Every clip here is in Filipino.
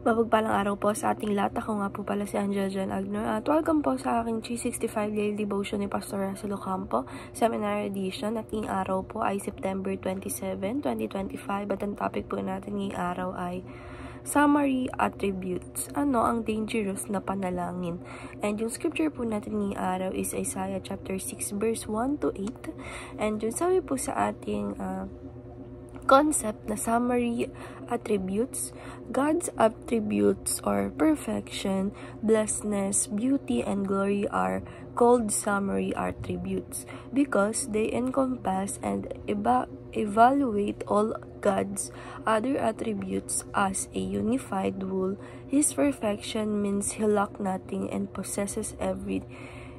Mapagpalang araw po sa ating lahat. Ako nga po pala si Angela Jan Agnor at welcome po sa aking 365 Daily Devotion ni Pastor Russell Ocampo, Seminar Edition. At ngayong araw po ay September 27, 2025 at ang topic po natin ngayong araw ay Summary Attributes. Ano ang dangerous na panalangin? And yung scripture po natin ngayong araw is Isaiah chapter 6 verse 1 to 8. And yung sabi po sa ating concept na summary attributes, God's attributes or perfection, blessedness, beauty, and glory are called summary attributes because they encompass and evaluate all God's other attributes as a unified whole. His perfection means he lacks nothing and possesses every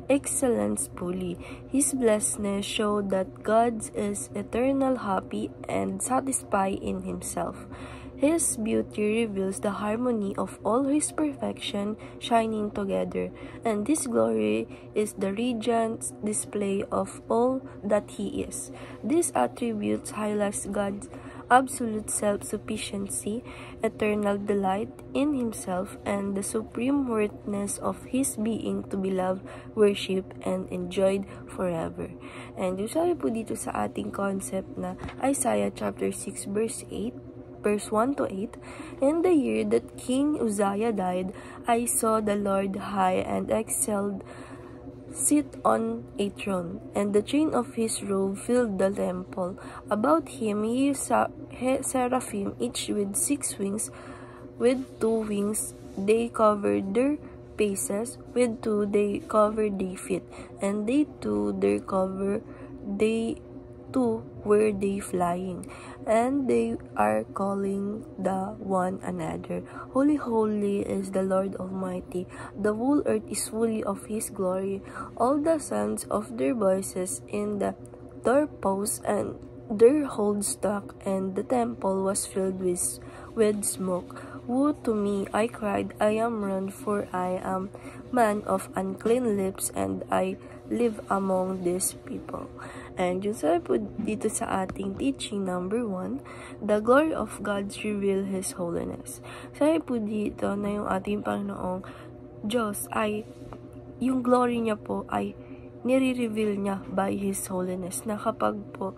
excellence fully. His blessedness show that God is eternal happy and satisfied in himself. His beauty reveals the harmony of all his perfection shining together, and this glory is the radiant display of all that he is. These attributes highlight God's absolute self-sufficiency, eternal delight in himself, and the supreme worthiness of his being to be loved, worshipped, and enjoyed forever. And yung sabi po dito sa ating concept na Isaiah chapter 6 verse 1 to 8, in the year that King Uzziah died, I saw the Lord high and excelled sit on a throne, and the train of his robe filled the temple. About him he saw seraphim, each with 6 wings. With 2 wings they covered their faces, with 2 they covered their feet, and they too were they flying, and they are calling the one another, Holy, holy is the Lord Almighty. The whole earth is full of his glory. All the sounds of their voices in the doorposts and their whole stock, and the temple was filled with smoke. Woe to me, I cried, I am ruined, for I am man of unclean lips, and I live among these people. And yung sabi po dito sa ating teaching number 1, the glory of God reveal His holiness. Sabi po dito na yung ating Panginoong Diyos ay, yung glory niya po ay nire-reveal niya by His holiness. Na kapag po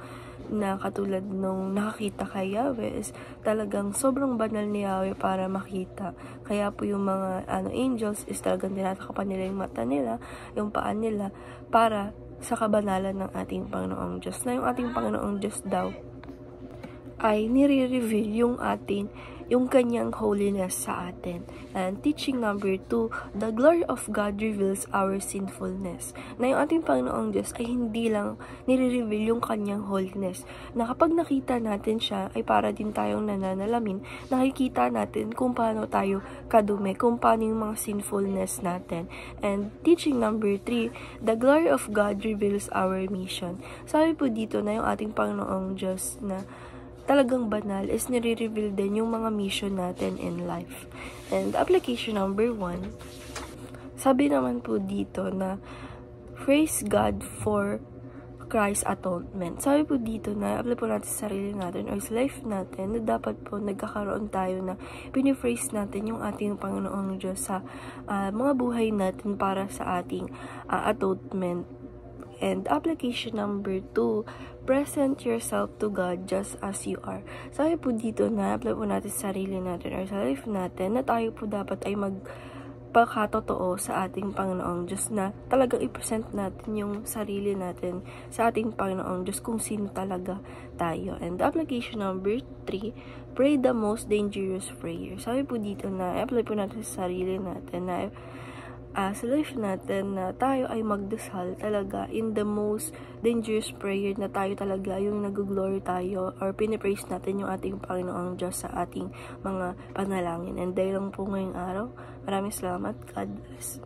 na katulad nung nakakita kay Yahweh is talagang sobrang banal ni Yahweh para makita. Kaya po yung mga angels is talagang tinatakapan nila yung mata nila, yung paan nila para sa kabanalan ng ating Panginoong Diyos. Na yung ating Panginoong Diyos daw ay nire-reveal yung kanyang holiness sa atin. And teaching number 2, the glory of God reveals our sinfulness. Na yung ating Panginoong Diyos ay hindi lang nire-reveal yung kanyang holiness. Na kapag nakita natin siya, ay para din tayong nananalamin, nakikita natin kung paano tayo kadumi, kung paano yung mga sinfulness natin. And teaching number 3, the glory of God reveals our mission. Sabi po dito na yung ating Panginoong Diyos na talagang banal is nire-reveal din yung mga mission natin in life. And application number 1, sabi naman po dito na praise God for Christ's atonement. Sabi po dito na apply po natin sa sarili natin or sa life natin na dapat po nagkakaroon tayo na pinipraise natin yung ating Panginoong Diyos sa mga buhay natin para sa ating atonement. And application number 2, present yourself to God just as you are. Sabi po dito na apply po natin sa sarili natin or sa life natin na tayo po dapat ay magpakatotoo sa ating Panginoong Diyos, na talagang i-present natin yung sarili natin sa ating Panginoong Diyos kung sino talaga tayo. And application number 3, pray the most dangerous prayer. Sabi po dito na apply po natin sa sarili natin na sa life natin na tayo ay magdasal talaga in the most dangerous prayer, na tayo talaga yung nag-glory tayo or pinipraise natin yung ating Panginoong Diyos sa ating mga panalangin. And dahil lang po ngayong araw, maraming salamat. God bless.